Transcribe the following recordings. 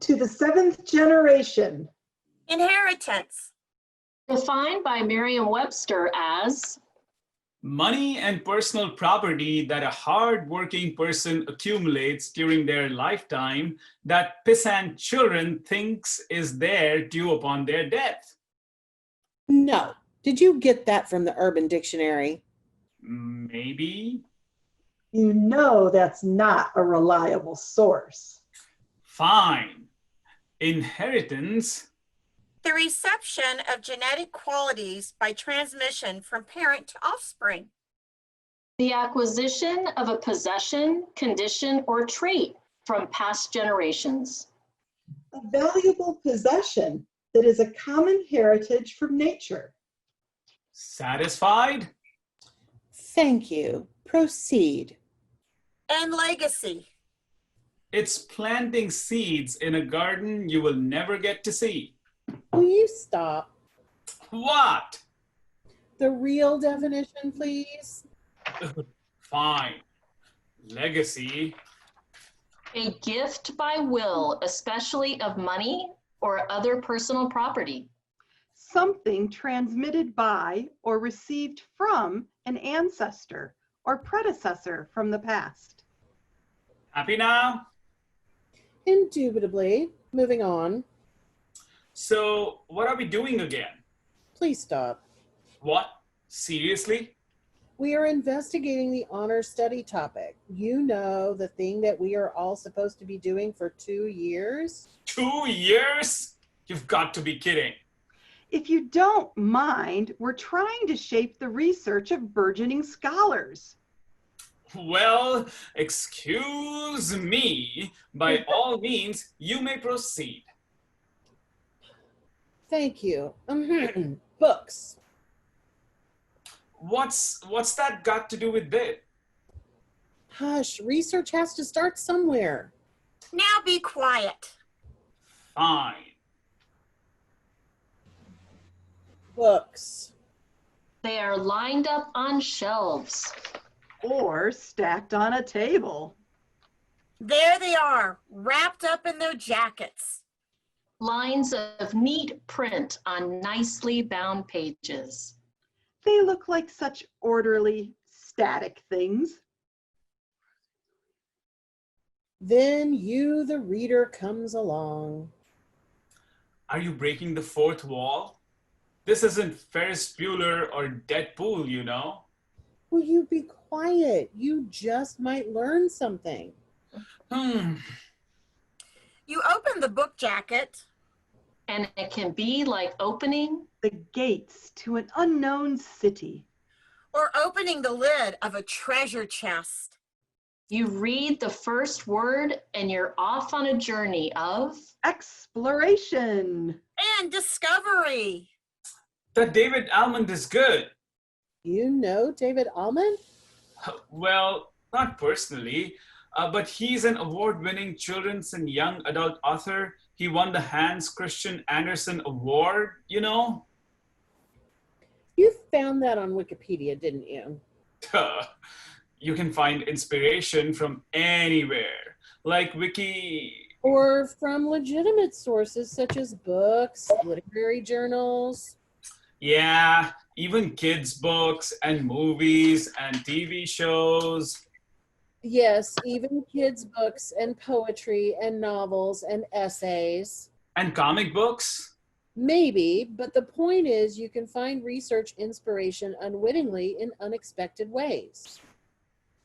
to the seventh generation. Inheritance. Defined by Merriam-Webster as money and personal property that a hard-working person accumulates during their lifetime that pissant children thinks is their due upon their death. No. Did you get that from the Urban Dictionary? Maybe. You know that's not a reliable source. Fine. Inheritance. The reception of genetic qualities by transmission from parent to offspring. the acquisition of a possession, condition, or trait from past generations. A valuable possession that is a common heritage from nature. Satisfied? Thank you. Proceed. And legacy. It's planting seeds in a garden you will never get to see. Will you stop? What? The real definition, please. Fine. Legacy. A gift by will, especially of money or other personal property. Something transmitted by or received from an ancestor or predecessor from the past. Happy now? Indubitably. Moving on. So, what are we doing again? Please stop. What? Seriously? We are investigating the honor study topic. You know, the thing that we are all supposed to be doing for 2 years? 2 years? You've got to be kidding. If you don't mind, we're trying to shape the research of burgeoning scholars. Well, excuse me. By all means, you may proceed. Thank you. Books. What's that got to do with this? Hush, research has to start somewhere. Now be quiet. Fine. Books. They are lined up on shelves. Or stacked on a table. There they are, wrapped up in their jackets. Lines of neat print on nicely bound pages. They look like such orderly, static things. Then you, the reader, comes along. Are you breaking the fourth wall? This isn't Ferris Bueller or Deadpool, you know. Will you be quiet? You just might learn something. You open the book jacket. And it can be like opening The gates to an unknown city. Or opening the lid of a treasure chest. you read the first word and you're off on a journey of Exploration. And discovery. That David Almond is good. You know David Almond? Well, not personally, but he's an award-winning children's and young adult author. He won the Hans Christian Andersen Award, you know? You found that on Wikipedia, didn't you? You can find inspiration from anywhere, like Wiki. Or from legitimate sources such as books, literary journals. Yeah, even kids' books and movies and TV shows. Yes, even kids' books and poetry and novels and essays. And comic books. Maybe, but the point is you can find research inspiration unwittingly in unexpected ways.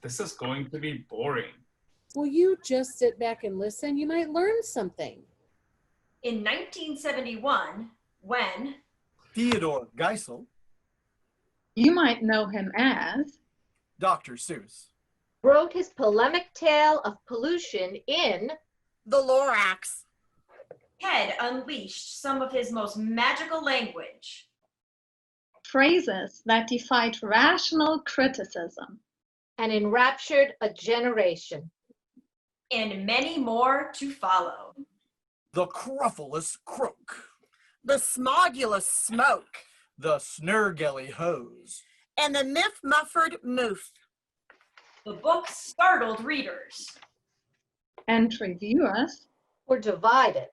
This is going to be boring. Will you just sit back and listen? You might learn something. In 1971, when Theodore Geisel, You might know him as Dr. Seuss, wrote his polemic tale of pollution in The Lorax. Ted unleashed some of his most magical language. phrases that defied rational criticism. and enraptured a generation. And many more to follow. the Cruffulous Croak, The Smogulous Smoke. the Snurgelly Hose, And the Myth-Muffered Moof. The book startled readers. And reviewers or divided.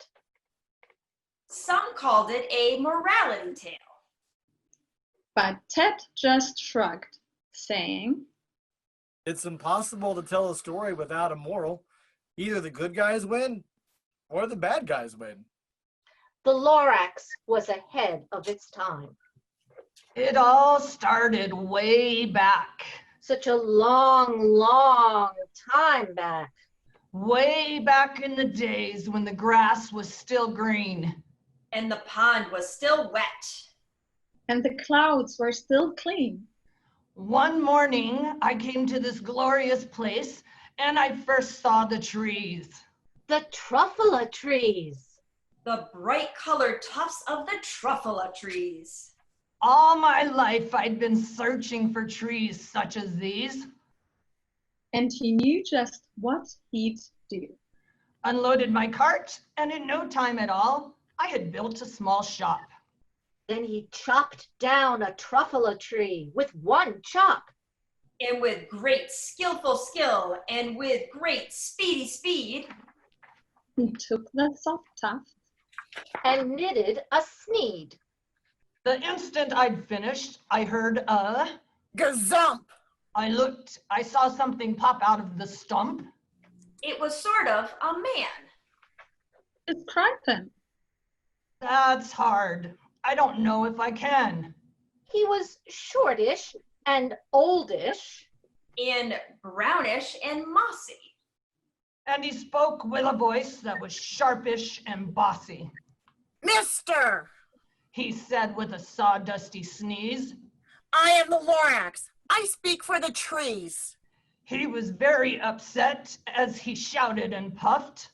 Some called it a morality tale. But Ted just shrugged, saying, It's impossible to tell a story without a moral. Either the good guys win or the bad guys win. The Lorax was ahead of its time. It all started way back. Such a long, long time back. Way back in the days when the grass was still green. And the pond was still wet. and the clouds were still clean. One morning, I came to this glorious place and I first saw the trees. The truffula trees. The bright colored tufts of the truffula trees. All my life, I'd been searching for trees such as these. And he knew just what he'd do. Unloaded my cart, and in no time at all, I had built a small shop. Then he chopped down a truffula tree with one chop. And with great skillful skill and with great speedy speed, He took the soft tuft and knitted a sneed. The instant I'd finished, I heard a Gazump! I looked, I saw something pop out of the stump. it was sort of a man. Describe him. That's hard. I don't know if I can. He was shortish and oldish. And brownish and mossy. And he spoke with a voice that was sharpish and bossy. Mister, He said with a sawdusty sneeze. I am the Lorax. I speak for the trees. He was very upset as he shouted and puffed.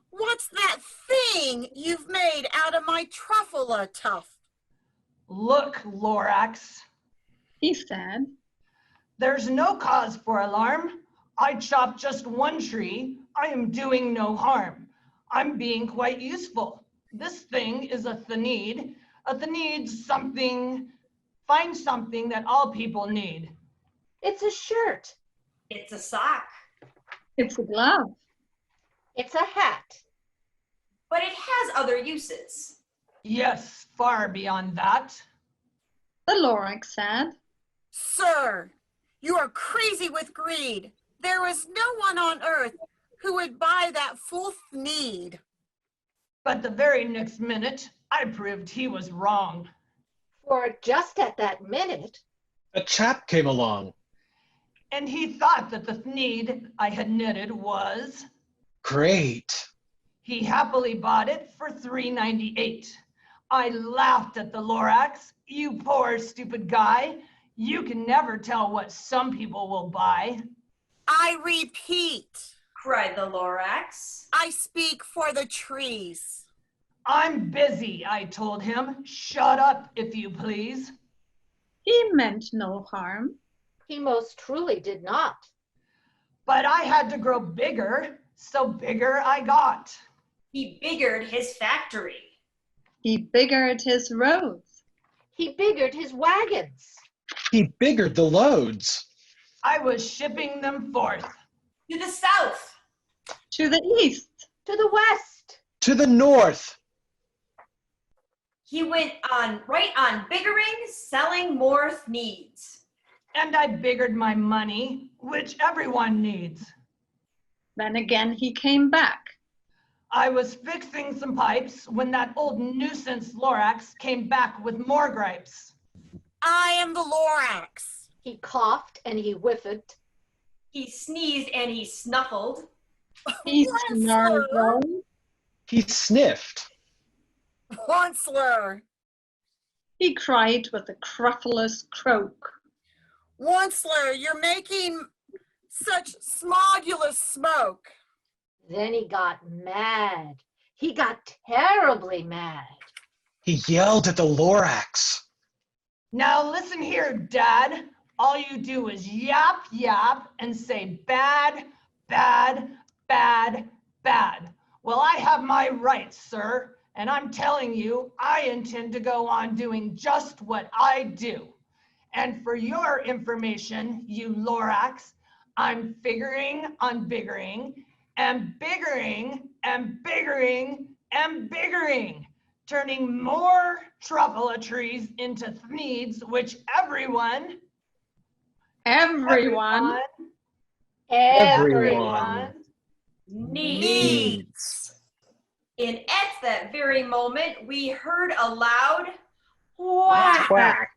What's that thing you've made out of my truffula tuft? Look, Lorax, He said, there's no cause for alarm. I chopped just one tree. I am doing no harm. I'm being quite useful. This thing is a thenede. A thenede's something, find something that all people need. It's a shirt. It's a sock. it's a glove. It's a hat. But it has other uses. Yes, far beyond that. The Lorax said, Sir, you are crazy with greed. There is no one on earth who would buy that full need. But the very next minute, I proved he was wrong. For just at that minute, A chap came along. And he thought that the need I had knitted was. Great. He happily bought it for $3.98. I laughed at the Lorax. You poor stupid guy. You can never tell what some people will buy. I repeat, Cried the Lorax. I speak for the trees. I'm busy, I told him. Shut up, if you please. he meant no harm. he most truly did not. But I had to grow bigger, so bigger I got. He biggered his factory. He biggered his roads. He biggered his wagons. He biggered the loads. I was shipping them forth. To the south. To the east, To the west. To the north. He went on right on biggering, selling more needs. And I biggered my money, which everyone needs. then again he came back. I was fixing some pipes when that old nuisance Lorax came back with more gripes. I am the Lorax. He coughed and he whiffed. He sneezed and he snuffled. He Once, snarled. He sniffed. Onceler. He cried with a crufulous croak. Onceler, you're making such smogulous smoke. Then he got mad. He got terribly mad. He yelled at the Lorax. Now listen here, Dad. All you do is yap, yap, and say bad, bad, bad, bad. Well, I have my rights, sir, and I'm telling you, I intend to go on doing just what I do. And for your information, you Lorax, I'm figuring on biggering and biggering and biggering. biggering and biggering, turning more truffle-a-trees into thneeds, which everyone Everyone Needs. And at that very moment, we heard a loud whack. Quack.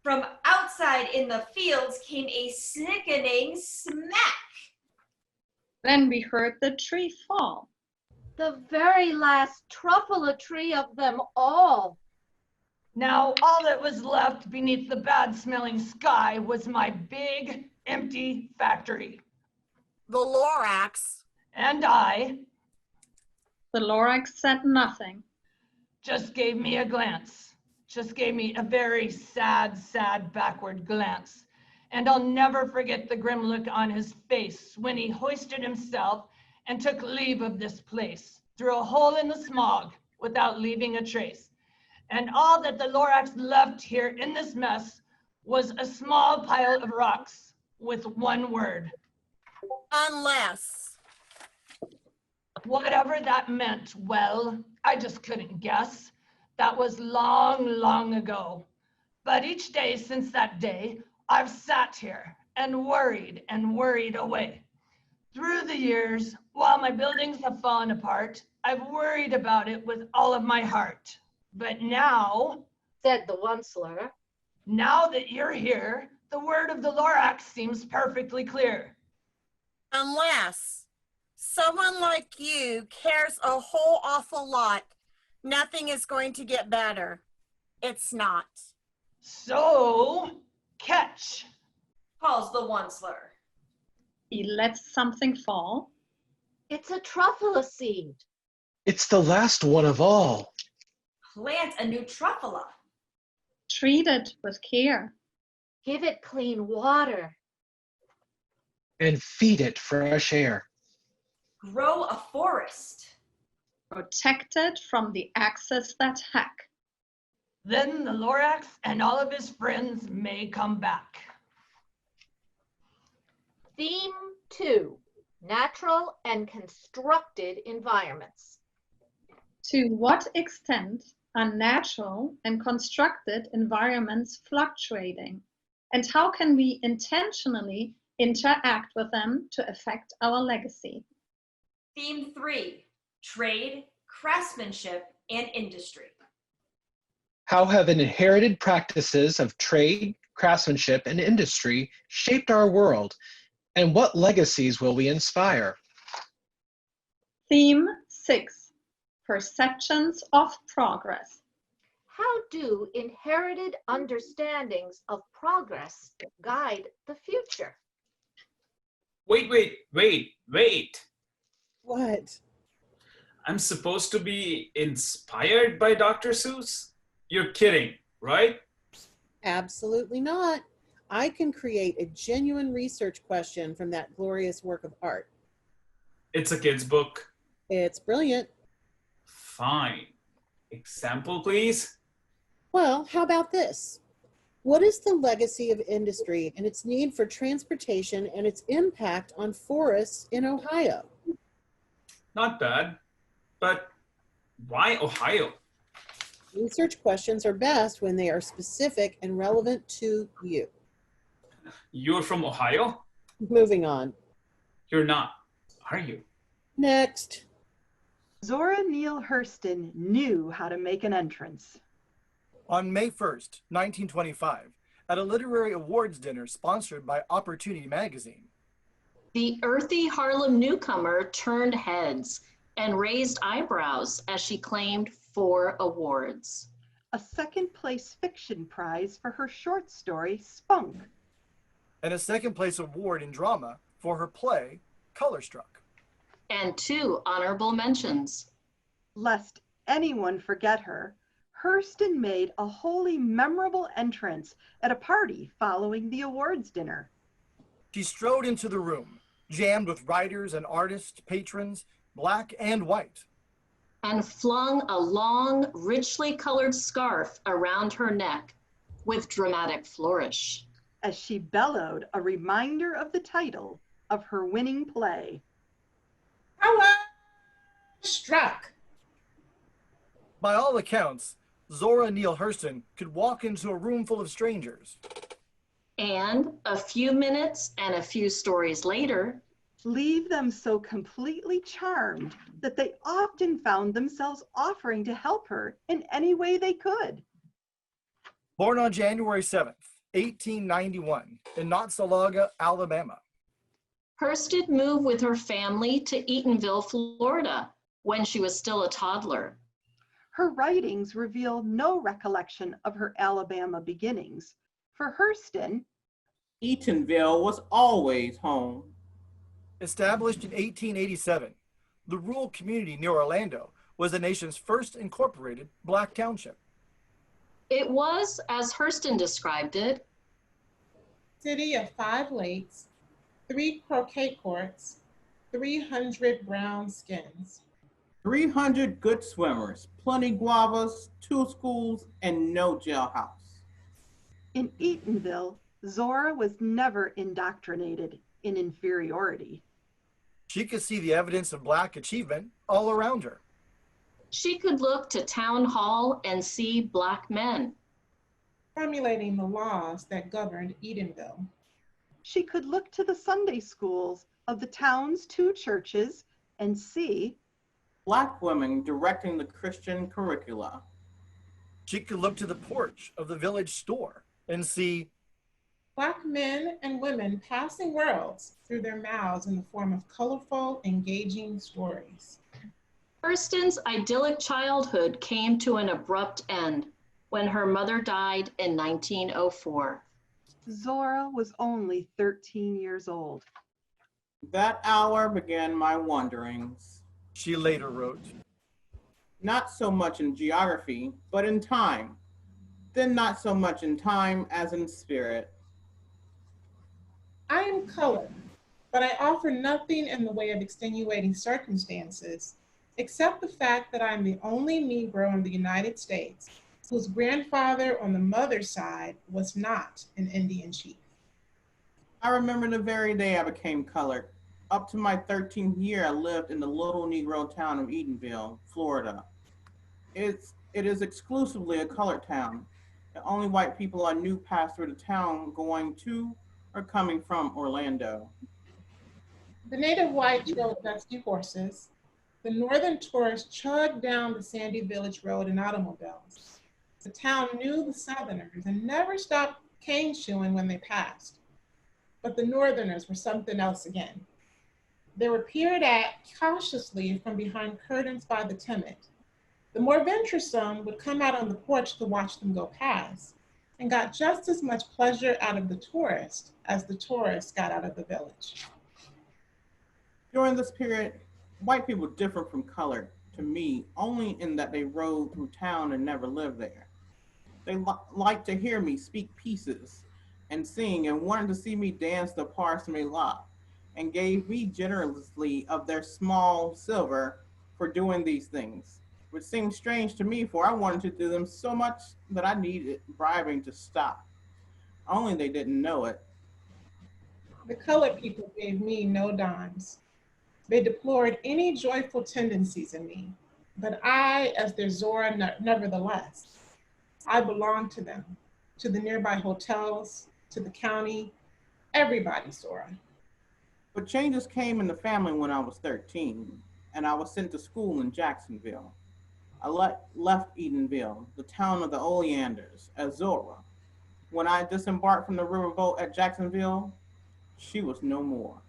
From outside in the fields came a sickening smack. Then we heard the tree fall. The very last truffle-a-tree of them all. Now, all that was left beneath the bad-smelling sky was my big, empty factory. The Lorax. And I The Lorax said nothing. just gave me a glance. Just gave me a very sad, sad backward glance. And I'll never forget the grim look on his face when he hoisted himself and took leave of this place through a hole in the smog without leaving a trace. And all that the Lorax left here in this mess was a small pile of rocks with one word. Unless. Whatever that meant, well, I just couldn't guess. That was long, long ago. But each day since that day, I've sat here and worried away. Through the years, while my buildings have fallen apart, I've worried about it with all of my heart. But now, Said the onceler. now that you're here, the word of the Lorax seems perfectly clear. Unless someone like you cares a whole awful lot, nothing is going to get better. It's not. So, catch. Calls the onceler. He lets something fall. It's a truffle-a-seed. It's the last one of all. Plant a new truffula. Treat it with care. Give it clean water. And feed it fresh air. Grow a forest. Protect it from the axes that hack. Then the Lorax and all of his friends may come back. Theme 2, natural and constructed environments. To what extent are natural and constructed environments fluctuating? And how can we intentionally interact with them to affect our legacy? Theme 3, trade, craftsmanship, and industry. How have inherited practices of trade, craftsmanship, and industry shaped our world? And what legacies will we inspire? Theme 6, perceptions of progress. How do inherited understandings of progress guide the future? Wait. What? I'm supposed to be inspired by Dr. Seuss? You're kidding, right? Absolutely not. I can create a genuine research question from that glorious work of art. It's a kid's book. It's brilliant. Fine. Example, please. Well, how about this? What is the legacy of industry and its need for transportation and its impact on forests in Ohio? Not bad. But why Ohio? Research questions are best when they are specific and relevant to you. You're from Ohio? Moving on. You're not, are you? Next. Zora Neale Hurston knew how to make an entrance. On May 1st, 1925, at a literary awards dinner sponsored by Opportunity magazine, The earthy Harlem newcomer turned heads and raised eyebrows as she claimed 4 awards. A second place fiction prize for her short story, Spunk. and a second place award in drama for her play, Colorstruck. And 2 honorable mentions. Lest anyone forget her, Hurston made a wholly memorable entrance at a party following the awards dinner. She strode into the room, jammed with writers and artists, patrons, black and white. And flung a long, richly colored scarf around her neck with dramatic flourish. As she bellowed a reminder of the title of her winning play. struck. By all accounts, Zora and Neale Hurston could walk into a room full of strangers. And a few minutes and a few stories later, leave them so completely charmed that they often found themselves offering to help her in any way they could. Born on January 7th, 1891, in Nottawga, Alabama. Hurston moved with her family to Eatonville, Florida, when she was still a toddler. Her writings reveal no recollection of her Alabama beginnings. For Hurston, Eatonville was always home. Established in 1887, the rural community near Orlando was the nation's first incorporated Black township. It was, as Hurston described it, city of 5 lakes, 3 croquet courts, 300 brown skins. 300 good swimmers, plenty guavas, 2 schools, and no jailhouse. In Eatonville, Zora was never indoctrinated in inferiority. She could see the evidence of Black achievement all around her. She could look to town hall and see Black men formulating the laws that governed Eatonville. She could look to the Sunday schools of the town's 2 churches and see Black women directing the Christian curricula. She could look to the porch of the village store and see Black men and women passing worlds through their mouths in the form of colorful, engaging stories. Hurston's idyllic childhood came to an abrupt end when her mother died in 1904. Zora was only 13 years old. That hour began my wanderings. She later wrote, not so much in geography, but in time. Then not so much in time as in spirit. I am colored, but I offer nothing in the way of extenuating circumstances, except the fact that I am the only Negro in the United States whose grandfather on the mother's side was not an Indian chief. I remember the very day I became colored. Up to my 13th year, I lived in the little Negro town of Eatonville, Florida. It is exclusively a colored town. The only white people I knew passed through the town going to or coming from Orlando. The native whites rode dusty horses. The northern tourists chugged down the sandy village road in automobiles. The town knew the Southerners and never stopped cane chewing when they passed. But the Northerners were something else again. They were peered at cautiously from behind curtains by the timid. The more venturesome would come out on the porch to watch them go past and got just as much pleasure out of the tourist as the tourist got out of the village. During this period, white people differed from colored to me only in that they rode through town and never lived there. They liked to hear me speak pieces and sing and wanted to see me dance the Parsimony Lot and gave me generously of their small silver for doing these things, which seemed strange to me, for I wanted to do them so much that I needed bribing to stop. Only they didn't know it. The colored people gave me no dimes. They deplored any joyful tendencies in me, but I, as their Zora, nevertheless, I belonged to them, to the nearby hotels, to the county, everybody's Zora. But changes came in the family when I was 13, and I was sent to school in Jacksonville. I left Eatonville, the town of the oleanders, as Zora. When I disembarked from the riverboat at Jacksonville, she was no more.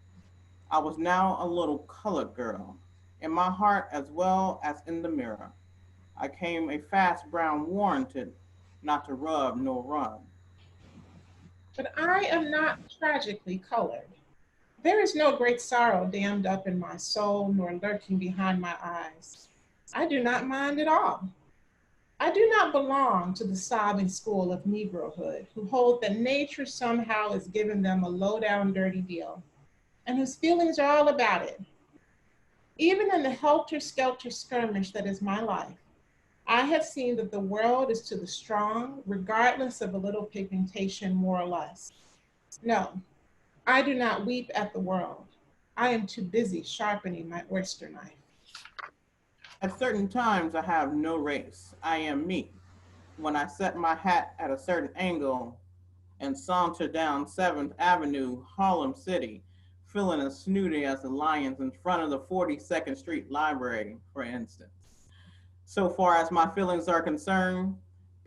I was now a little colored girl, in my heart as well as in the mirror. I came a fast brown warranted, not to rub nor run. But I am not tragically colored. There is no great sorrow dammed up in my soul, nor lurking behind my eyes. I do not mind at all. I do not belong to the sobbing school of Negrohood, who hold that nature somehow has given them a low-down dirty deal, and whose feelings are all about it. Even in the helter-skelter skirmish that is my life, I have seen that the world is to the strong, regardless of a little pigmentation, more or less. No, I do not weep at the world. I am too busy sharpening my oyster knife. At certain times, I have no race. I am me. When I set my hat at a certain angle and saunter down 7th Avenue, Harlem City, feeling as snooty as the lions in front of the 42nd Street Library, for instance. So far as my feelings are concerned,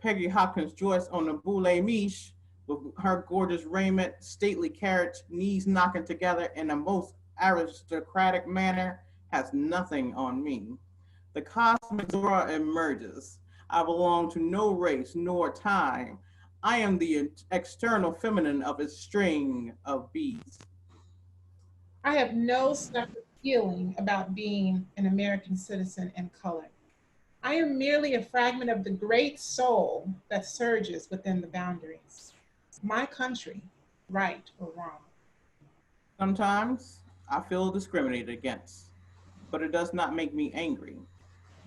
Peggy Hopkins Joyce on the Boule Miche, with her gorgeous raiment, stately carriage, knees knocking together in a most aristocratic manner, has nothing on me. The cosmic Zora emerges. I belong to no race nor time. I am the external feminine of a string of bees. I have no separate feeling about being an American citizen in color. I am merely a fragment of the great soul that surges within the boundaries. My country, right or wrong. Sometimes I feel discriminated against, but it does not make me angry.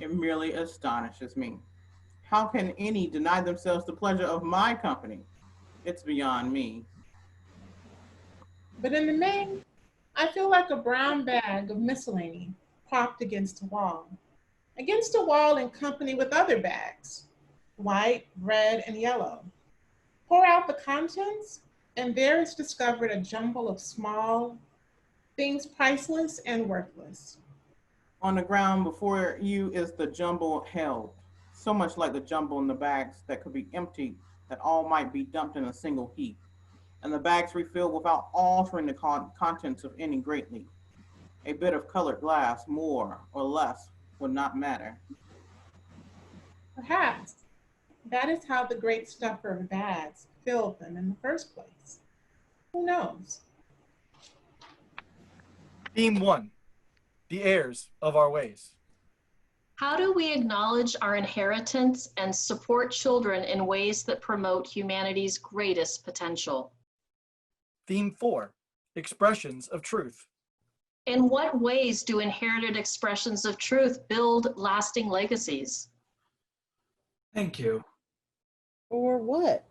It merely astonishes me. How can any deny themselves the pleasure of my company? It's beyond me. But in the main, I feel like a brown bag of miscellany propped against a wall. Against a wall in company with other bags, white, red, and yellow. Pour out the contents, and there is discovered a jumble of small things priceless and worthless. On the ground before you is the jumble held, so much like the jumble in the bags that could be emptied, that all might be dumped in a single heap, and the bags refilled without altering the contents of any greatly. A bit of colored glass, more or less, would not matter. Perhaps that is how the great stuffer of bags filled them in the first place. Who knows? Theme 1, the heirs of our ways. How do we acknowledge our inheritance and support children in ways that promote humanity's greatest potential? Theme 4, expressions of truth. In what ways do inherited expressions of truth build lasting legacies? Thank you. Or what?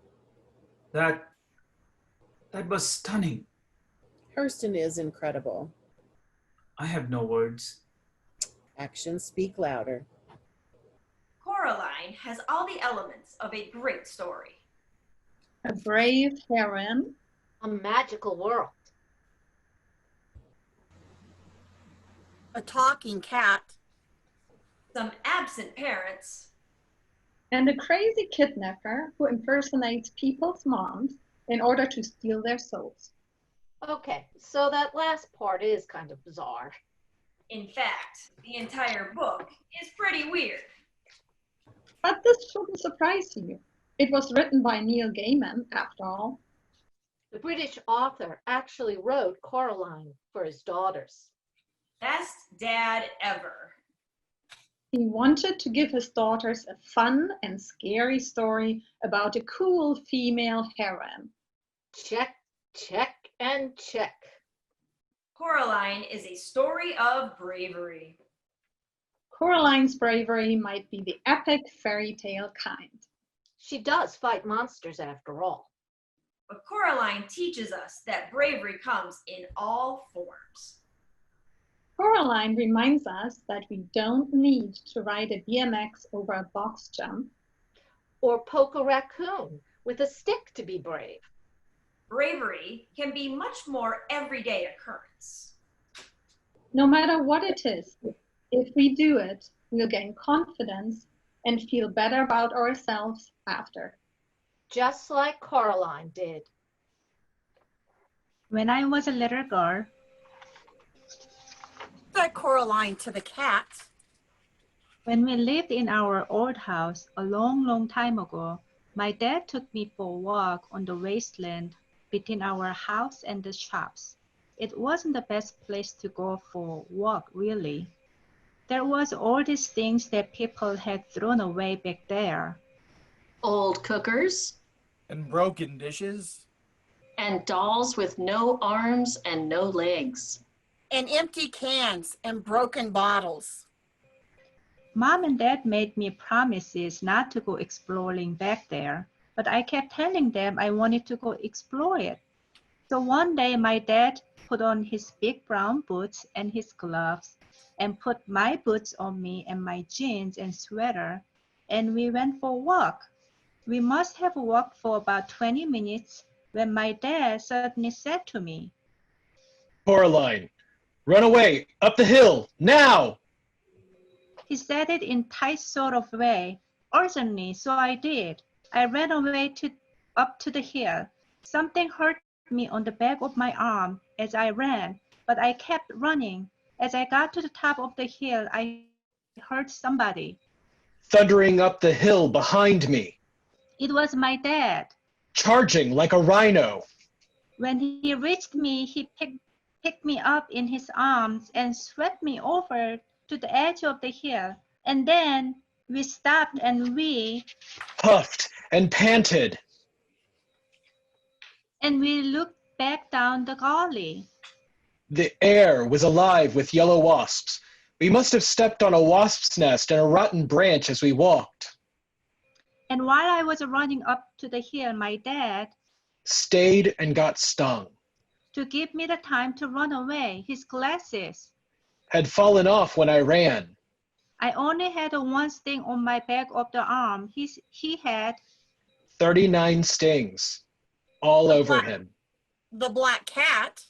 That was stunning. Hurston is incredible. I have no words. Actions speak louder. Coraline has all the elements of a great story. A brave heroine. A magical world. A talking cat. Some absent parents. And a crazy kidnapper who impersonates people's moms in order to steal their souls. Okay, so that last part is kind of bizarre. In fact, the entire book is pretty weird. But this shouldn't surprise you. It was written by Neale Gaiman, after all. The British author actually wrote Coraline for his daughters. Best dad ever. He wanted to give his daughters a fun and scary story about a cool female heroine. Check, check, and check. Coraline is a story of bravery. Coraline's bravery might be the epic fairy tale kind. She does fight monsters after all. But Coraline teaches us that bravery comes in all forms. Coraline reminds us that we don't need to ride a BMX over a box jump. Or poke a raccoon with a stick to be brave. Bravery can be much more everyday occurrence. No matter what it is, if we do it, we'll gain confidence and feel better about ourselves after. Just like Coraline did. When I was a little girl, said Coraline to the cat. When we lived in our old house a long, long time ago, my dad took me for a walk on the wasteland between our house and the shops. It wasn't the best place to go for a walk, really. There was all these things that people had thrown away back there. Old cookers. And broken dishes. And dolls with no arms and no legs. And empty cans and broken bottles. Mom and Dad made me promises not to go exploring back there, but I kept telling them I wanted to go explore it. So one day my dad put on his big brown boots and his gloves and put my boots on me and my jeans and sweater, and we went for a walk. We must have walked for about 20 minutes when my dad suddenly said to me, Coraline, run away, up the hill, now! he said it in tight sort of way, urgently, so I did. I ran away up to the hill. Something hurt me on the back of my arm as I ran, but I kept running. As I got to the top of the hill, I heard somebody. Thundering up the hill behind me, It was my dad. charging like a rhino. When he reached me, he picked me up in his arms and swept me over to the edge of the hill. And then we stopped and we Puffed and panted. looked back down the gully. The air was alive with yellow wasps. We must have stepped on a wasp's nest and a rotten branch as we walked. And while I was running up to the hill, my dad, Stayed and got stung. to give me the time to run away, his glasses. Had fallen off when I ran. I only had one sting on my back of the arm. He had 39 stings. All over him. The black cat.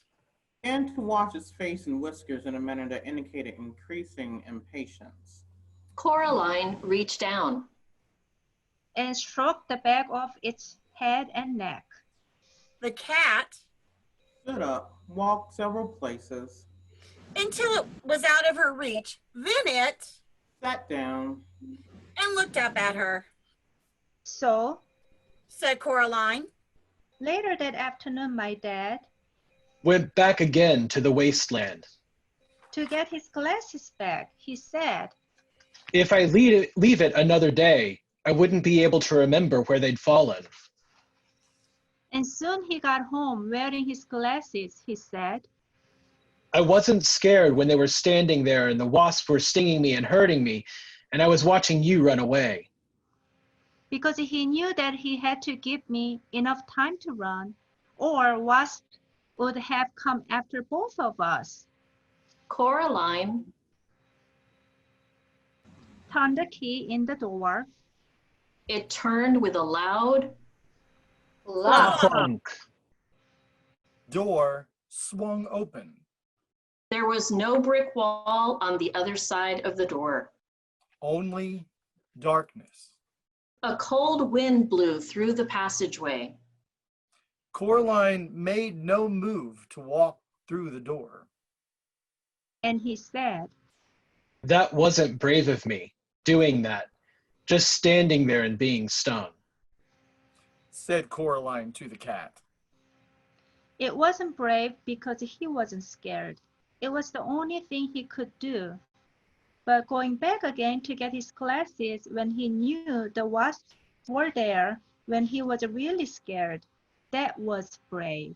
And to wash his face and whiskers in a manner that indicated increasing impatience. Coraline reached down. and stroked the back of its head and neck. The cat stood up, walked several places, until it was out of her reach. Then it sat down and looked up at her. So, said Coraline, later that afternoon, my dad went back again to the wasteland. To get his glasses back, he said, If I leave it another day, I wouldn't be able to remember where they'd fallen. And soon he got home wearing his glasses, he said. I wasn't scared when they were standing there and the wasps were stinging me and hurting me, and I was watching you run away. Because he knew that he had to give me enough time to run, or wasps would have come after both of us. Coraline turned the key in the door. It turned with a loud clunk. Door swung open. There was no brick wall on the other side of the door. Only darkness. A cold wind blew through the passageway. Coraline made no move to walk through the door. And he said, That wasn't brave of me, doing that. Just standing there and being stung. Said Coraline to the cat. It wasn't brave because he wasn't scared. It was the only thing he could do. But going back again to get his glasses when he knew the wasps were there, when he was really scared, that was brave.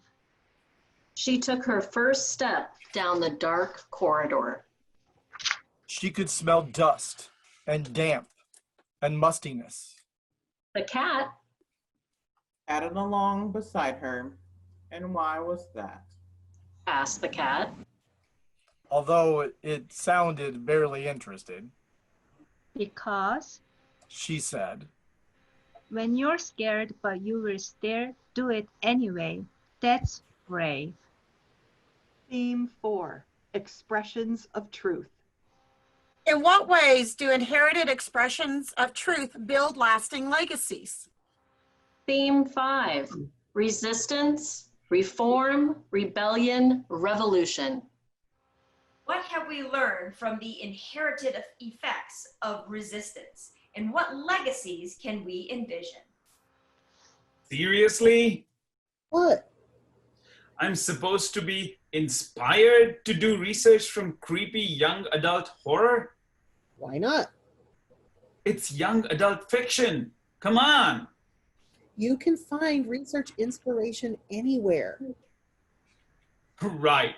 She took her first step down the dark corridor. She could smell dust and damp and mustiness. The cat added along beside her. And why was that? Asked the cat. Although it sounded barely interested. Because, she said, when you're scared but you will still do it anyway, that's brave. Theme 4, Expressions of Truth. In what ways do inherited expressions of truth build lasting legacies? Theme 5, Resistance, Reform, Rebellion, Revolution. What have we learned from the inherited effects of resistance, and what legacies can we envision? Seriously? What? I'm supposed to be inspired to do research from creepy young adult horror? Why not? It's young adult fiction. Come on. You can find research inspiration anywhere. Right.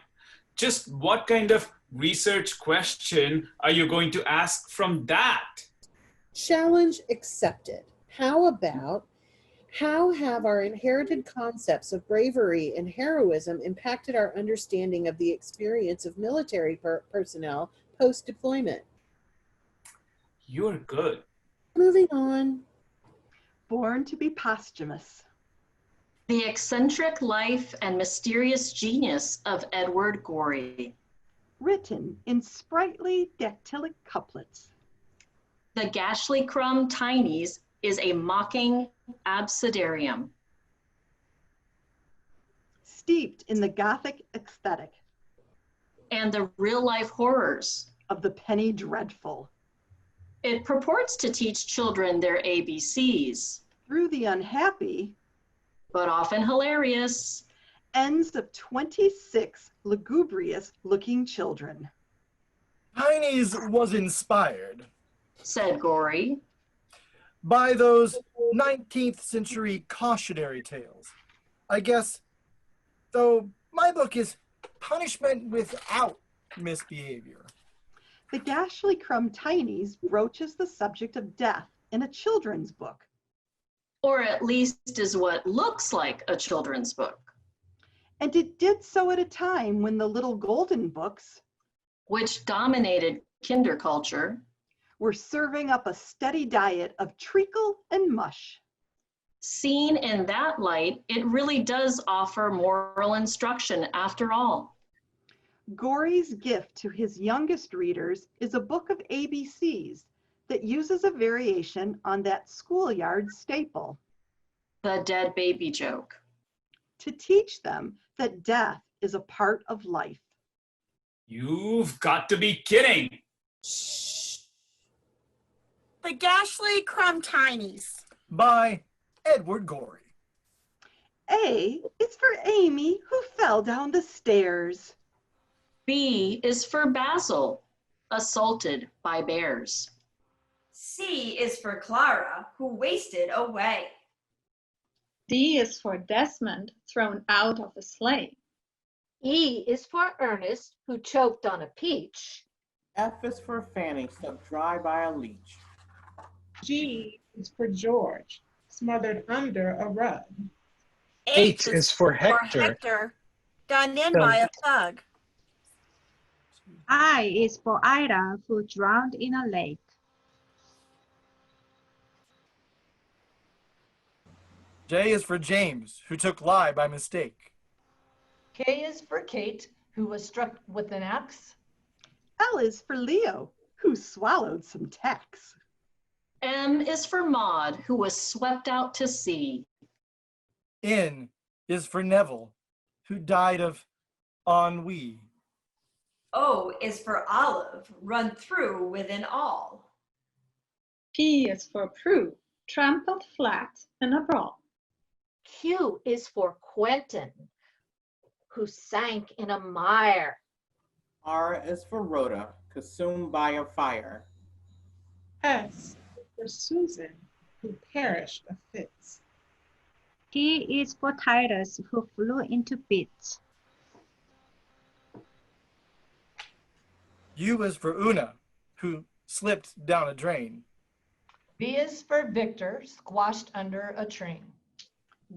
Just what kind of research question are you going to ask from that? Challenge accepted. How about, how have our inherited concepts of bravery and heroism impacted our understanding of the experience of military personnel post-deployment. You're good. Moving on. Born to be posthumous. The eccentric life and mysterious genius of Edward Gorey. Written in sprightly dactylic couplets. The Gashly Crumb Tinies is a mocking abecedarium. Steeped in the Gothic aesthetic. And the real-life horrors of the penny dreadful. It purports to teach children their ABCs. Through the unhappy, but often hilarious, ends of 26 lugubrious-looking children. Tinies was inspired, said Gorey, by those 19th century cautionary tales. I guess, though my book is punishment without misbehavior. The Gashly Crumb Tinies broaches the subject of death in a children's book. Or at least is what looks like a children's book. And it did so at a time when the little golden books, which dominated kinder culture, were serving up a steady diet of treacle and mush. Seen in that light, it really does offer moral instruction after all. Gorey's gift to his youngest readers is a book of ABCs that uses a variation on that schoolyard staple. The dead baby joke. To teach them that death is a part of life. You've got to be kidding. The Gashly Crumb Tinies. By Edward Gorey. A is for Amy who fell down the stairs. B is for Basil, assaulted by bears. C is for Clara, who wasted away. D is for Desmond, thrown out of a sleigh. E is for Ernest, who choked on a peach. F is for Fanny, stuck dry by a leech. G is for George, smothered under a rug. H is for Hector. Done in by a thug. I is for Ida, who drowned in a lake. J is for James, who took lie by mistake. K is for Kate, who was struck with an axe. L is for Leo, who swallowed some tacks. M is for Maud, who was swept out to sea. N is for Neville, who died of ennui. O is for Olive, run through with an awl. P is for Prue, trampled flat in a brawl. Q is for Quentin, who sank in a mire. R is for Rhoda, consumed by a fire. S is for Susan, who perished of fits. T is for Titus, who flew into bits. U is for Una, who slipped down a drain. V is for Victor, squashed under a train.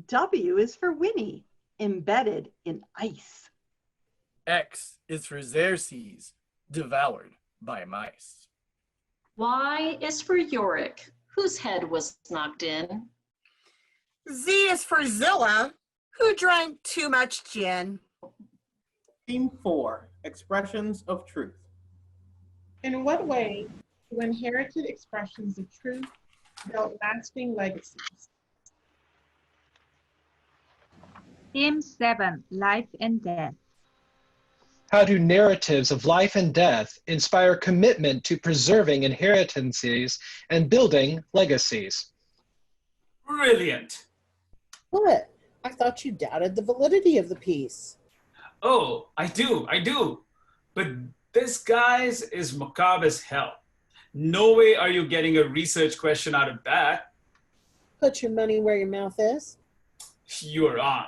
W is for Winnie, embedded in ice. X is for Xerxes, devoured by mice. Y is for Yorick, whose head was knocked in. Z is for Zilla, who drank too much gin. Theme 4, Expressions of Truth. In what way do inherited expressions of truth build lasting legacies? Theme 7, Life and Death. How do narratives of life and death inspire commitment to preserving inheritances and building legacies? Brilliant. What? I thought you doubted the validity of the piece. Oh, I do. But this, guys, is macabre as hell. No way are you getting a research question out of that. Put your money where your mouth is. You're on.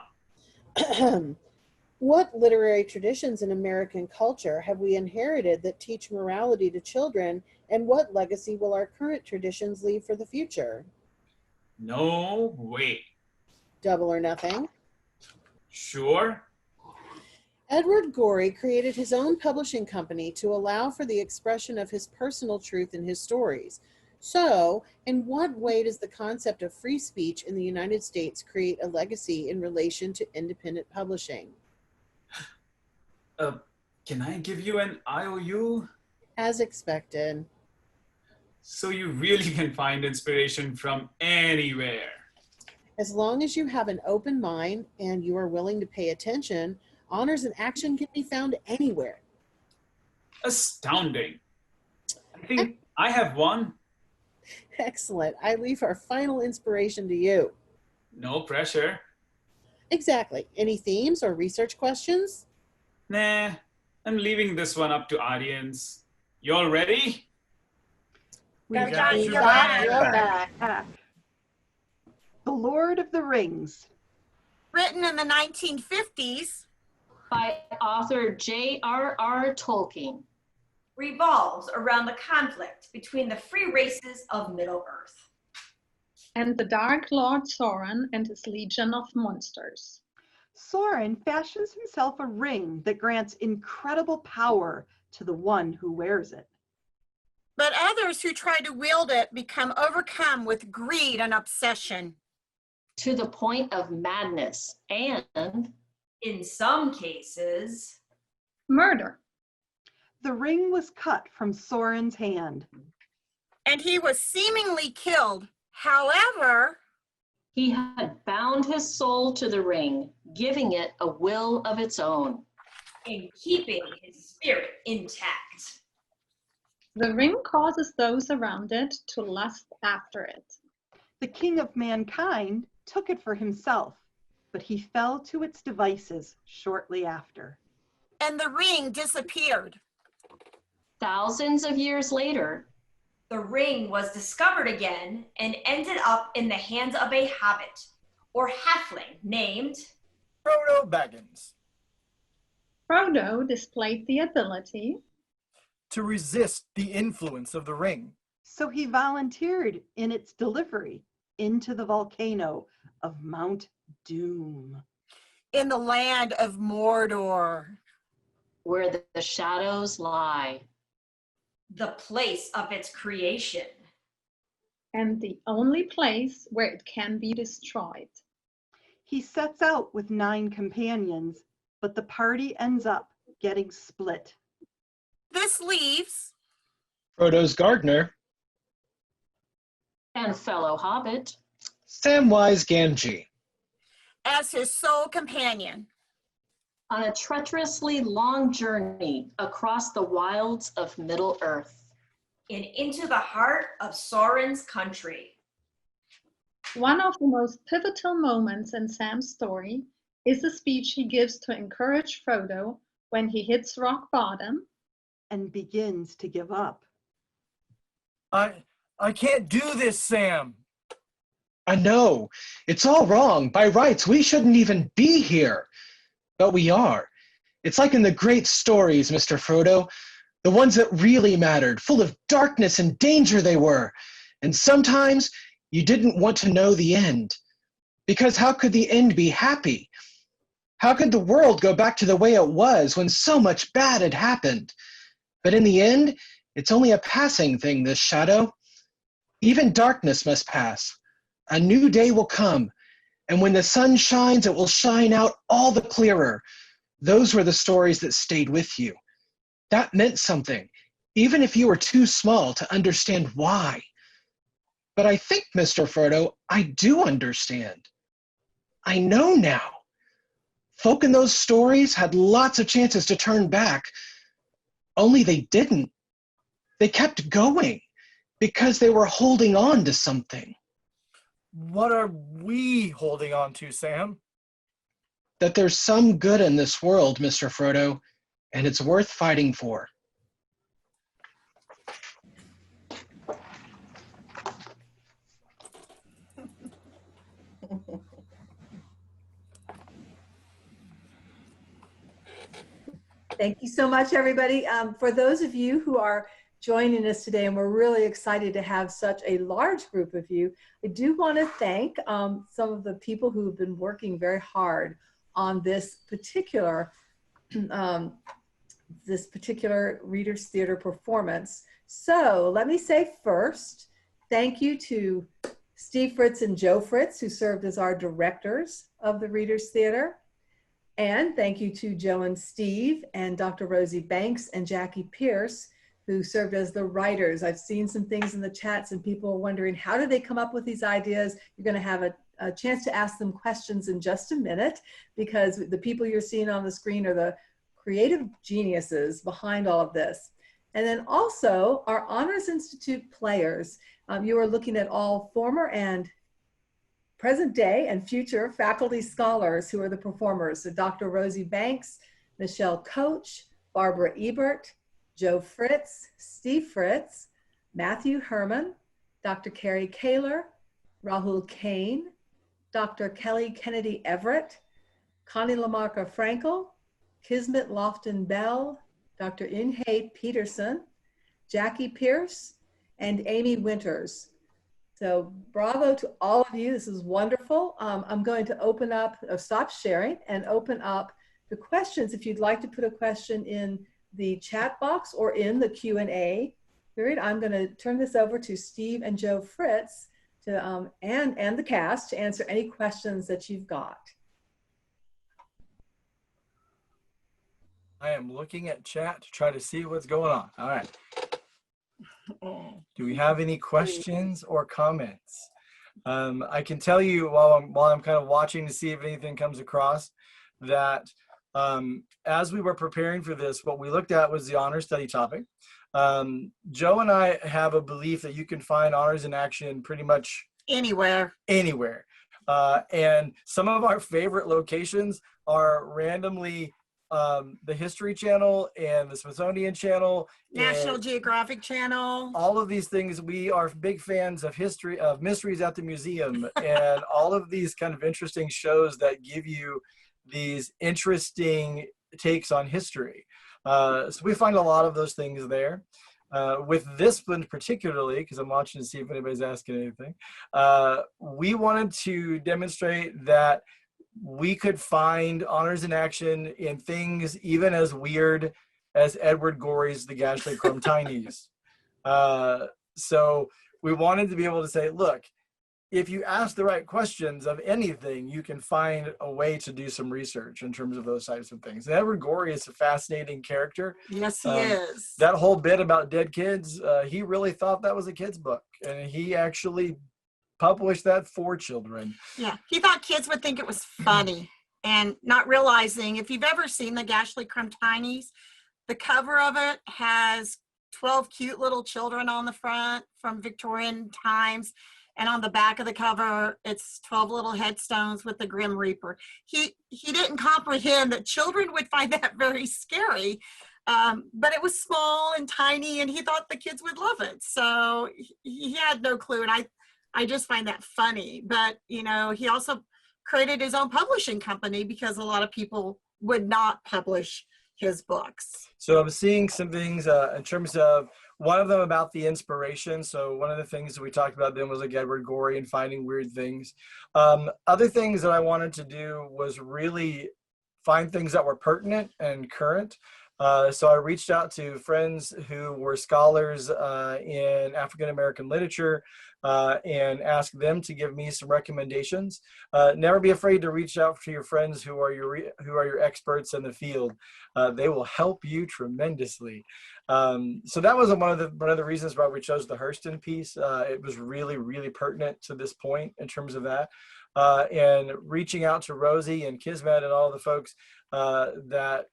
What literary traditions in American culture have we inherited that teach morality to children, and what legacy will our current traditions leave for the future? No way. Double or nothing? Sure. Edward Gorey created his own publishing company to allow for the expression of his personal truth in his stories. So, in what way does the concept of free speech in the United States create a legacy in relation to independent publishing? Can I give you an IOU? As expected. So you really can find inspiration from anywhere. As long as you have an open mind and you are willing to pay attention, honors and action can be found anywhere. Astounding. I think I have one. Excellent. I leave our final inspiration to you. No pressure. Exactly. Any themes or research questions? Nah, I'm leaving this one up to audience. You all ready? We got your back. The Lord of the Rings. Written in the 1950s. By author J.R.R. Tolkien. Revolves around the conflict between the free races of Middle-earth. And the Dark Lord Sauron and his legion of monsters. Sauron fashions himself a ring that grants incredible power to the one who wears it. But others who try to wield it become overcome with greed and obsession. To the point of madness and, in some cases, murder. The ring was cut from Sauron's hand. And he was seemingly killed. However, he had bound his soul to the ring, giving it a will of its own. in keeping his spirit intact. The ring causes those around it to lust after it. The king of mankind took it for himself, but he fell to its devices shortly after. And the ring disappeared. Thousands of years later, the ring was discovered again and ended up in the hands of a hobbit, or halfling, named Frodo Baggins. Frodo displayed the ability to resist the influence of the ring. So he volunteered in its delivery into the volcano of Mount Doom. In the land of Mordor. Where the shadows lie. The place of its creation. And the only place where it can be destroyed. He sets out with 9 companions, but the party ends up getting split. This leaves Frodo's gardener and fellow hobbit Samwise Gamgee as his sole companion on a treacherously long journey across the wilds of Middle-earth and into the heart of Sauron's country. One of the most pivotal moments in Sam's story is the speech he gives to encourage Frodo when he hits rock bottom and begins to give up. I can't do this, Sam. I know. It's all wrong. By rights, we shouldn't even be here. But we are. It's like in the great stories, Mr. Frodo. The ones that really mattered, full of darkness and danger they were. And sometimes you didn't want to know the end. Because how could the end be happy? How could the world go back to the way it was when so much bad had happened? But in the end, it's only a passing thing, this shadow. Even darkness must pass. A new day will come, and when the sun shines, it will shine out all the clearer. Those were the stories that stayed with you. That meant something, even if you were too small to understand why. But I think, Mr. Frodo, I do understand. I know now. Folk in those stories had lots of chances to turn back, only they didn't. They kept going because they were holding on to something. What are we holding on to, Sam? That there's some good in this world, Mr. Frodo, and it's worth fighting for. Thank you so much, everybody. For those of you who are joining us today, and we're really excited to have such a large group of you, I do want to thank some of the people who have been working very hard on this particular this particular Readers Theater performance. So let me say first, thank you to Steve Fritz and Joe Fritz, who served as our directors of the Readers Theater. And thank you to Joe and Steve and Dr. Rosie Banks and Jackie Pierce, who served as the writers. I've seen some things in the chats and people are wondering, how did they come up with these ideas? You're going to have a chance to ask them questions in just a minute, because the people you're seeing on the screen are the creative geniuses behind all of this. And then also our Honors Institute players. You are looking at all former and present day and future faculty scholars who are the performers. So Dr. Rosie Banks, Michelle Coach, Barbara Ebert, Joe Fritz, Steve Fritz, Matthew Herman, Dr. Carrie Kaler, Rahul Kane, Dr. Kelly Kennedy Everett, Connie Lamarca Frankel, Kismet Lofton Bell, Dr. Inhay Peterson, Jackie Pierce, and Amy Winters. So bravo to all of you. This is wonderful. I'm going to open up, stop sharing and open up the questions. If you'd like to put a question in the chat box or in the Q&A period, I'm going to turn this over to Steve and Joe Fritz to, and the cast to answer any questions that you've got. I am looking at chat to try to see what's going on. All right. Do we have any questions or comments? I can tell you while I'm kind of watching to see if anything comes across that as we were preparing for this, what we looked at was the honor study topic. Joe and I have a belief that you can find honors in action pretty much anywhere. And some of our favorite locations are randomly the History Channel and the Smithsonian Channel, National Geographic Channel. All of these things, we are big fans of history, of Mysteries at the Museum, and all of these kind of interesting shows that give you these interesting takes on history. So we find a lot of those things there. With this one particularly, because I'm watching to see if anybody's asking anything, we wanted to demonstrate that we could find honors in action in things even as weird as Edward Gorey's The Gashley Crumb Tinies. So we wanted to be able to say, look, if you ask the right questions of anything, you can find a way to do some research in terms of those types of things. And Edward Gorey is a fascinating character. Yes, he is. That whole bit about dead kids, he really thought that was a kid's book. And he actually published that for children. Yeah, he thought kids would think it was funny and not realizing, if you've ever seen the Gashley Crumb Tinies, the cover of it has 12 cute little children on the front from Victorian times. And on the back of the cover, it's 12 little headstones with the Grim Reaper. He didn't comprehend that children would find that very scary, but it was small and tiny, and he thought the kids would love it. So he had no clue, and I just find that funny. But, you know, he also created his own publishing company because a lot of people would not publish his books. So I'm seeing some things in terms of one of them about the inspiration. So one of the things that we talked about then was like Edward Gorey and finding weird things. Other things that I wanted to do was really find things that were pertinent and current. So I reached out to friends who were scholars in African American literature and asked them to give me some recommendations. Never be afraid to reach out to your friends who are your experts in the field. They will help you tremendously. So that was one of the reasons why we chose the Hurston piece. It was really, really pertinent to this point in terms of that. And reaching out to Rosie and Kismet and all the folks that,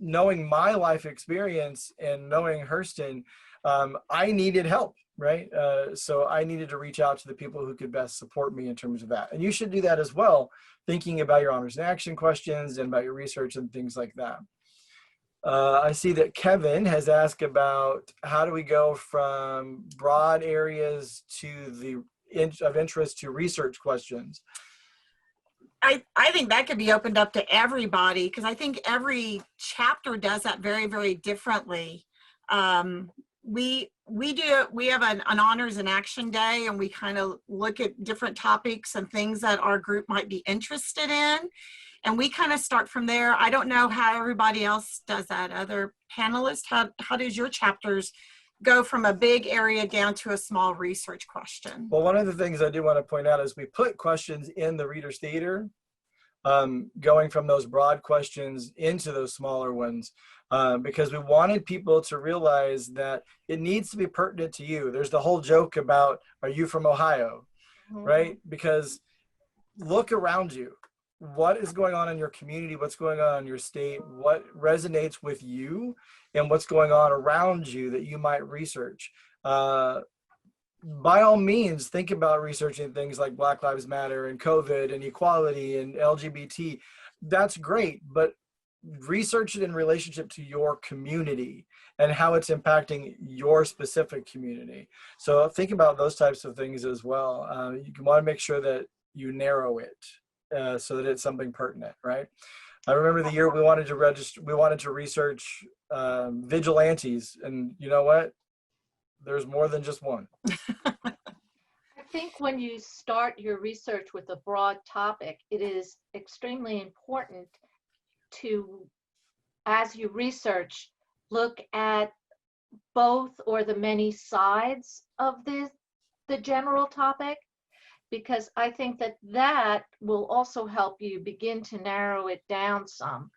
knowing my life experience and knowing Hurston, I needed help, right? So I needed to reach out to the people who could best support me in terms of that. And you should do that as well, thinking about your honors and action questions and about your research and things like that. I see that Kevin has asked about how do we go from broad areas to of interest to research questions. I think that could be opened up to everybody, because I think every chapter does that very, very differently. We have an honors and action day, and we kind of look at different topics and things that our group might be interested in. And we kind of start from there. I don't know how everybody else does that. Other panelists, how does your chapters go from a big area down to a small research question? Well, one of the things I do want to point out is we put questions in the Reader's Theater, going from those broad questions into those smaller ones, because we wanted people to realize that it needs to be pertinent to you. There's the whole joke about, are you from Ohio? Right? Because look around you. What is going on in your community? What's going on in your state? What resonates with you? And what's going on around you that you might research? By all means, think about researching things like Black Lives Matter and COVID and equality and LGBT. That's great, but research it in relationship to your community and how it's impacting your specific community. So think about those types of things as well. You want to make sure that you narrow it so that it's something pertinent, right? I remember the year we wanted to research vigilantes, and you know what? There's more than just one. I think when you start your research with a broad topic, it is extremely important to, as you research, look at both or the many sides of the general topic, because I think that will also help you begin to narrow it down some.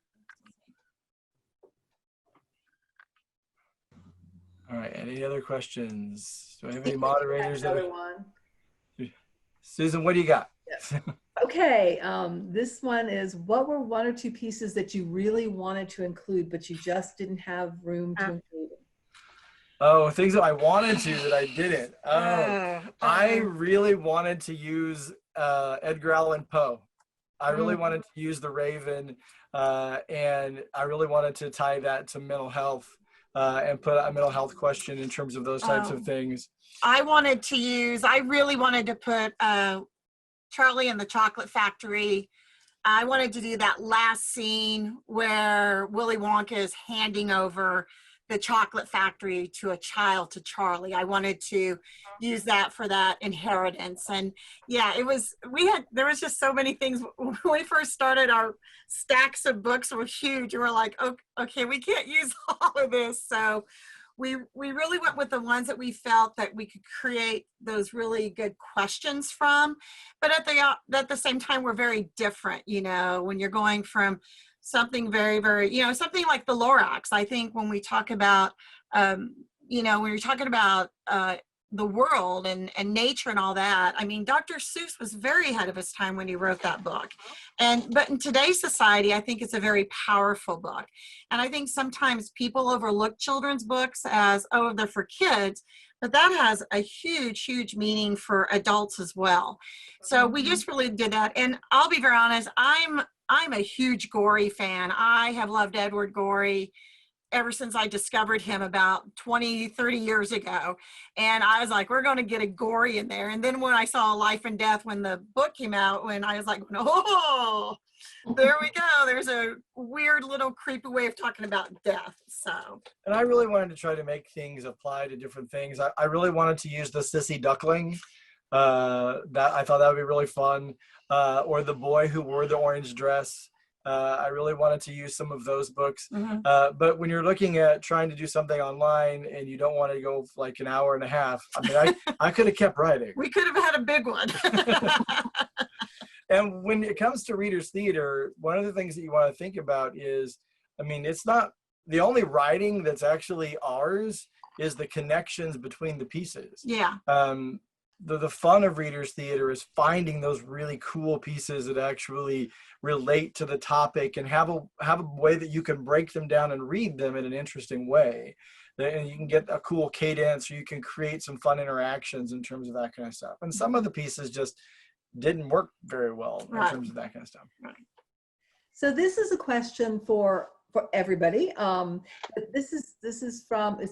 All right, any other questions? Do I have any moderators? Another one. Susan, what do you got? Yes. Okay, this one is, what were one or two pieces that you really wanted to include, but you just didn't have room to include? Oh, things that I wanted to that I didn't. I really wanted to use Edgar Allan Poe. I really wanted to use The Raven, and I really wanted to tie that to mental health and put a mental health question in terms of those types of things. I really wanted to put Charlie and the Chocolate Factory. I wanted to do that last scene where Willy Wonka is handing over the chocolate factory to a child, to Charlie. I wanted to use that for that inheritance. And yeah, there was just so many things. When we first started, our stacks of books were huge. And we're like, okay, we can't use all of this. So we really went with the ones that we felt that we could create those really good questions from. But at the same time, we're very different, when you're going from something very, very, something like the Lorax. I think when we talk about, when you're talking about the world and nature and all that, I mean, Dr. Seuss was very ahead of his time when he wrote that book. But in today's society, I think it's a very powerful book. And I think sometimes people overlook children's books as, they're for kids, but that has a huge, huge meaning for adults as well. So we just really did that. And I'll be very honest, I'm a huge Gorey fan. I have loved Edward Gorey ever since I discovered him about 20, 30 years ago. And I was like, we're going to get a Gorey in there. And then when I saw Life and Death, when the book came out, when I was like, oh, there we go. There's a weird little creepy way of talking about death. So. And I really wanted to try to make things apply to different things. I really wanted to use the sissy duckling. That I thought that would be really fun. Or the boy who wore the orange dress. I really wanted to use some of those books. But when you're looking at trying to do something online and you don't want to go like an hour and a half, I mean, I could have kept writing. We could have had a big one. And when it comes to Reader's Theater, one of the things that you want to think about is, I mean, it's not the only writing that's actually ours is the connections between the pieces. Yeah. The fun of Reader's Theater is finding those really cool pieces that actually relate to the topic and have a way that you can break them down and read them in an interesting way. And you can get a cool cadence, or you can create some fun interactions in terms of that kind of stuff. And some of the pieces just didn't work very well in terms of that kind of stuff. Right. So this is a question for everybody. It's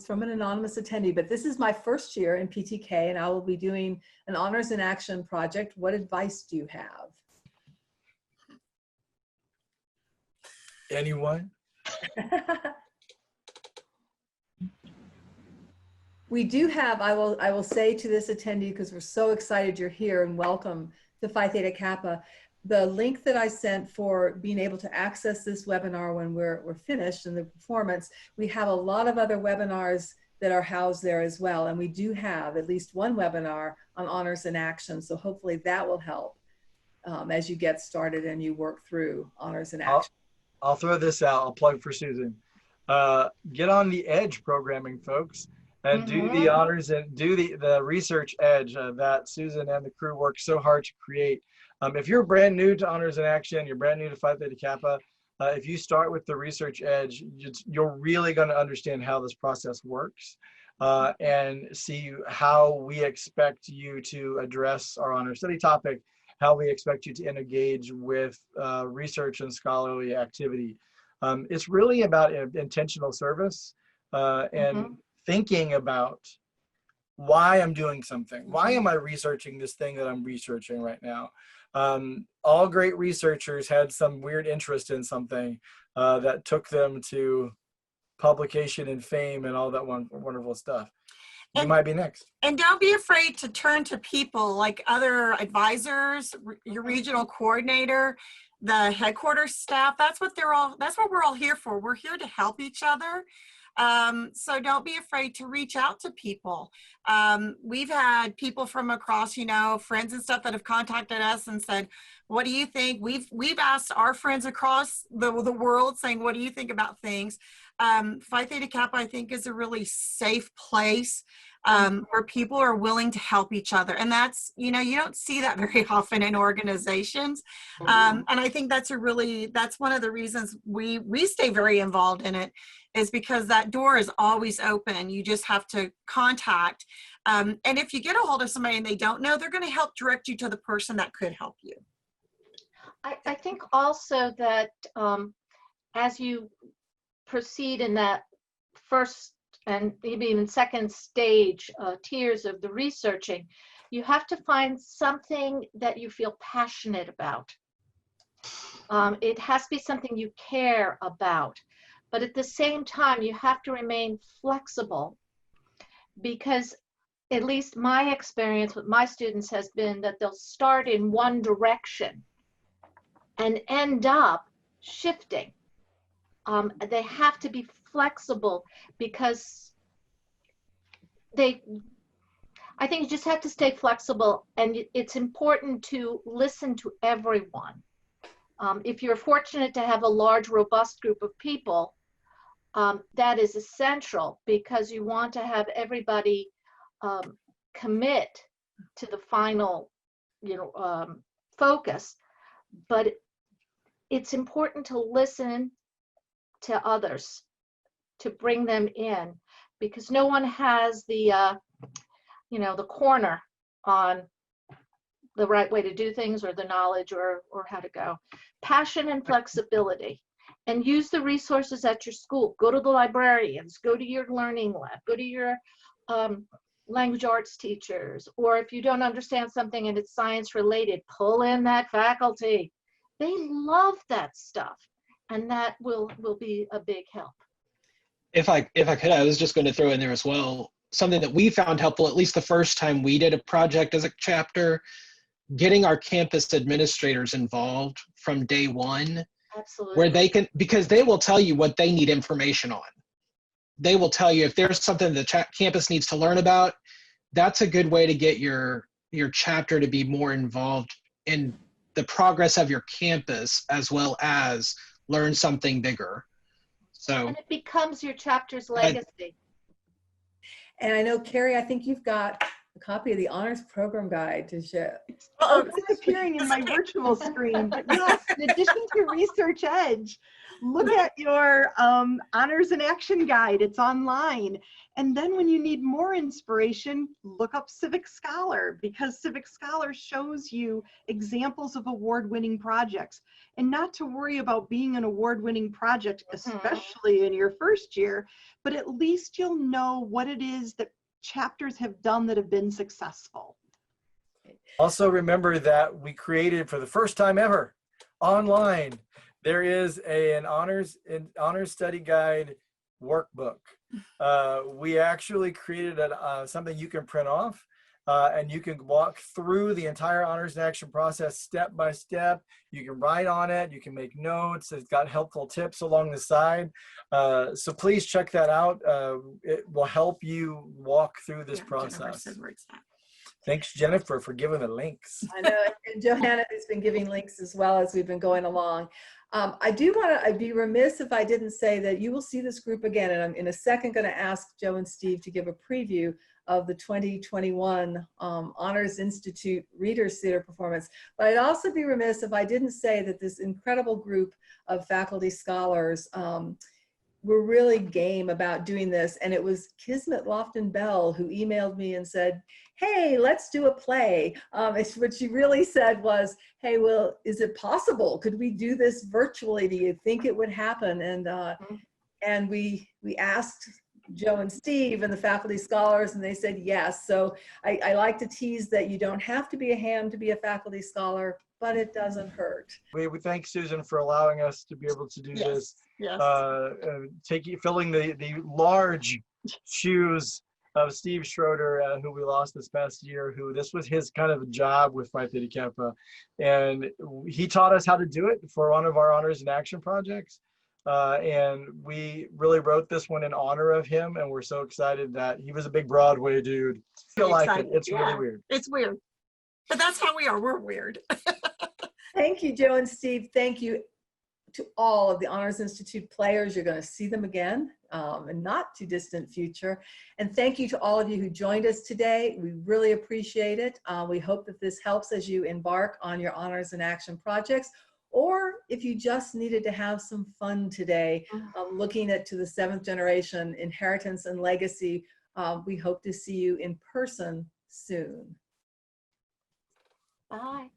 from an anonymous attendee, but this is my first year in PTK and I will be doing an honors in action project. What advice do you have? Anyone? We do have, I will say to this attendee, because we're so excited you're here and welcome to Phi Theta Kappa. the link that I sent for being able to access this webinar when we're finished in the performance, we have a lot of other webinars that are housed there as well. And we do have at least one webinar on honors in action. So hopefully that will help as you get started and you work through honors in action. I'll throw this out. I'll plug for Susan. Get on the EDGE programming, folks, and do the honors and do the research EDGE that Susan and the crew worked so hard to create. If you're brand new to honors in action, you're brand new to Phi Theta Kappa, if you start with the research EDGE, you're really going to understand how this process works and see how we expect you to address our honor study topic, how we expect you to engage with research and scholarly activity. It's really about intentional service and thinking about why I'm doing something. Why am I researching this thing that I'm researching right now? All great researchers had some weird interest in something that took them to publication and fame and all that wonderful stuff. You might be next. And don't be afraid to turn to people like other advisors, your regional coordinator, the headquarters staff. That's what we're all here for. We're here to help each other. So don't be afraid to reach out to people. We've had people from across, friends and stuff that have contacted us and said, what do you think? We've asked our friends across the world saying, what do you think about things? Phi Theta Kappa, I think, is a really safe place where people are willing to help each other. And that's, you don't see that very often in organizations. And I think that's one of the reasons we stay very involved in it, is because that door is always open. You just have to contact. And if you get a hold of somebody and they don't know, they're going to help direct you to the person that could help you. I think also that as you proceed in that first and maybe even second stage tiers of the researching, you have to find something that you feel passionate about. It has to be something you care about. But at the same time, you have to remain flexible, because at least my experience with my students has been that they'll start in one direction and end up shifting. They have to be flexible because I think you just have to stay flexible, and it's important to listen to everyone. If you're fortunate to have a large, robust group of people, that is essential, because you want to have everybody commit to the final, focus. But it's important to listen to others, to bring them in, because no one has the corner on the right way to do things, or the knowledge, or how to go. Passion and flexibility. And use the resources at your school. Go to the librarians, go to your learning lab, go to your language arts teachers, or if you don't understand something and it's science related, pull in that faculty. They love that stuff, and that will be a big help. If I could, I was just going to throw in there as well, something that we found helpful, at least the first time we did a project as a chapter, getting our campus administrators involved from day one. Absolutely. Where they can, because they will tell you what they need information on. They will tell you if there's something the campus needs to learn about. That's a good way to get your chapter to be more involved in the progress of your campus, as well as learn something bigger. So, and it becomes your chapter's legacy. And I know, Carrie, I think you've got a copy of the honors program guide to share. Oh, it's appearing in my virtual screen. But yes, in addition to Research Edge, look at your honors in action guide. It's online. And then when you need more inspiration, look up Civic Scholar, because Civic Scholar shows you examples of award-winning projects. And not to worry about being an award-winning project, especially in your first year, but at least you'll know what it is that chapters have done that have been successful. Also remember that we created, for the first time ever, online, there is an honors study guide workbook. We actually created something you can print off and you can walk through the entire honors and action process step by step. You can write on it, you can make notes. It's got helpful tips along the side. So please check that out. It will help you walk through this process. Thanks, Jennifer, for giving the links. I know, and Johanna has been giving links as well as we've been going along. I'd be remiss if I didn't say that you will see this group again, and I'm in a second going to ask Joe and Steve to give a preview of the 2021 Honors Institute Readers Theater performance. But I'd also be remiss if I didn't say that this incredible group of faculty scholars were really game about doing this. And it was Kismet Lofton Bell who emailed me and said, hey, let's do a play. What she really said was, hey, well, is it possible? Could we do this virtually? Do you think it would happen? And we asked Joe and Steve and the faculty scholars, and they said yes. So I like to tease that you don't have to be a ham to be a faculty scholar, but it doesn't hurt. We thank Susan for allowing us to be able to do this. Yes. Filling the large shoes of Steve Schroeder, who we lost this past year, who this was his kind of job with Phi Theta Kappa. And he taught us how to do it for one of our honors and action projects. And we really wrote this one in honor of him. And we're so excited that he was a big Broadway dude. I feel like it. It's really weird. It's weird. But that's how we are. We're weird. Thank you, Joe and Steve. Thank you to all of the Honors Institute players. You're going to see them again in not too distant future. And thank you to all of you who joined us today. We really appreciate it. We hope that this helps as you embark on your honors and action projects, or if you just needed to have some fun today, looking to the 7th generation inheritance and legacy. We hope to see you in person soon. Bye.